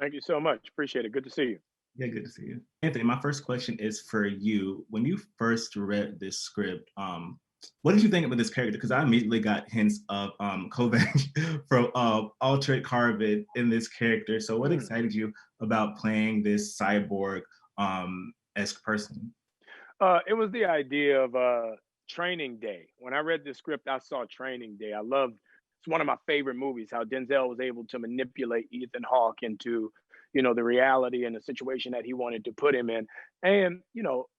Thank you so much. Appreciate it. Good to see you. Yeah, good to see you. Anthony, my first question is for you. When you first read this script, what did you think about this character? Because I immediately got hints of Kovac from Altered Carbon in this character. So what Mm. excited you about playing this cyborg esque person? It was the idea of Training Day. When I read the script, I saw Training Day. I loved. It's one of my favorite movies. How Denzel was able to manipulate Ethan Hawke into, the reality and the situation that he wanted to put him in. And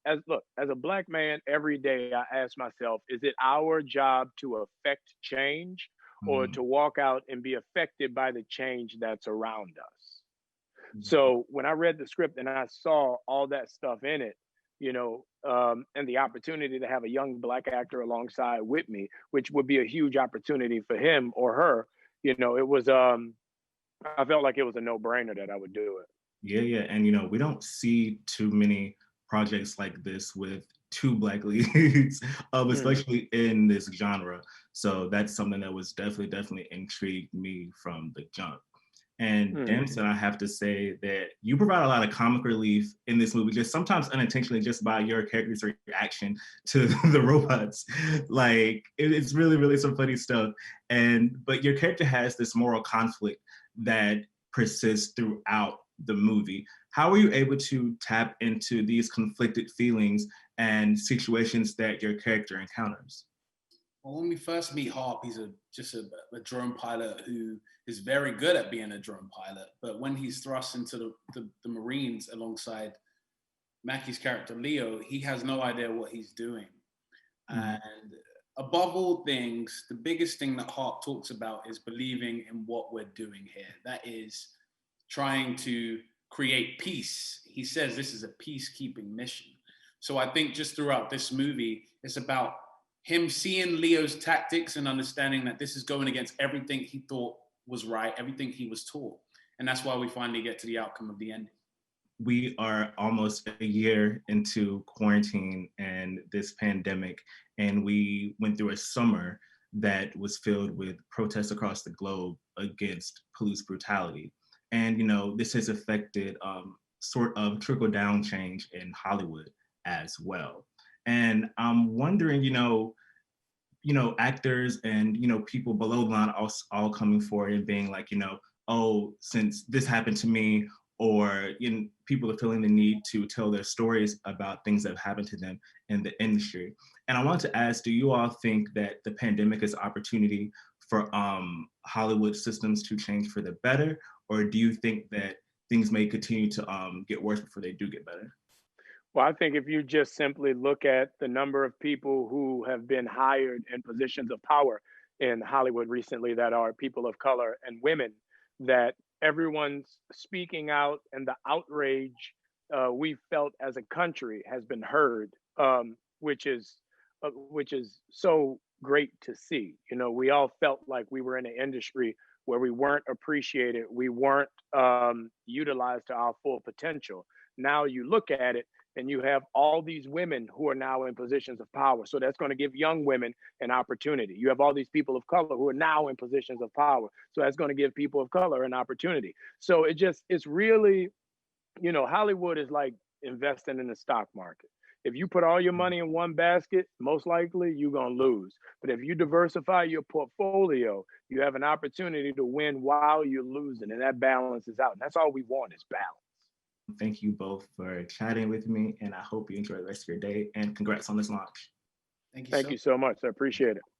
as a black man, every day I ask myself, is it our job to affect change, or Mhm. to walk out and be affected by the change that's around us? Yeah. So when I read the script and I saw all that stuff in it, and the opportunity to have a young black actor alongside with me, which would be a huge opportunity for him or her, it was I felt like it was a no-brainer that I would do it. Yeah, yeah. And we don't see too many projects like this with two black leads, Mhm. especially in this genre. So that's something that was definitely intrigued me from the jump. And Mhm. Damson, I have to say that you provide a lot of comic relief in this movie, just sometimes unintentionally, just by your character's reaction to the robots. Like it's really some funny stuff. But your character has this moral conflict that persists throughout the movie. How are you able to tap into these conflicted feelings and situations that your character encounters? Well, when we first meet Harp, he's just a drone pilot who is very good at being a drone pilot. But when he's thrust into the Marines alongside Mackie's character Leo, he has no idea what he's doing. Mm. And above all things, the biggest thing that Harp talks about is believing in what we're doing here. That is trying to create peace. He says this is a peacekeeping mission. So I think just throughout this movie, it's about him seeing Leo's tactics and understanding that this is going against everything he thought was right, everything he was taught. And that's why we finally get to the outcome of the ending. We are almost a year into quarantine and this pandemic, and we went through a summer that was filled with protests across the globe against police brutality. And this has affected sort of trickle down change in Hollywood as well. And I'm wondering, actors and people below the line all coming forward and being like, oh, since this happened to me, or people are feeling the need to tell their stories about things that have happened to them in the industry. And I want to ask, do you all think that the pandemic is an opportunity for Hollywood systems to change for the better, or do you think that things may continue to get worse before they do get better? Well, I think if you just simply look at the number of people who have been hired in positions of power in Hollywood recently that are people of color and women, that everyone's speaking out, and the outrage we felt as a country has been heard, which is so great to see. We all felt like we were in an industry where we weren't appreciated, we weren't utilized to our full potential. Now you look at it, and you have all these women who are now in positions of power. So that's going to give young women an opportunity. You have all these people of color who are now in positions of power. So that's going to give people of color an opportunity. So it's really, Hollywood is like investing in the stock market. If you put all your money in one basket, most likely you're going to lose. But if you diversify your portfolio, you have an opportunity to win while you're losing. And that balances out. And that's all we want is balance. Thank you both for chatting with me, and I hope you enjoy the rest of your day. And congrats on this launch. Thank you Thank so you so much. I appreciate it.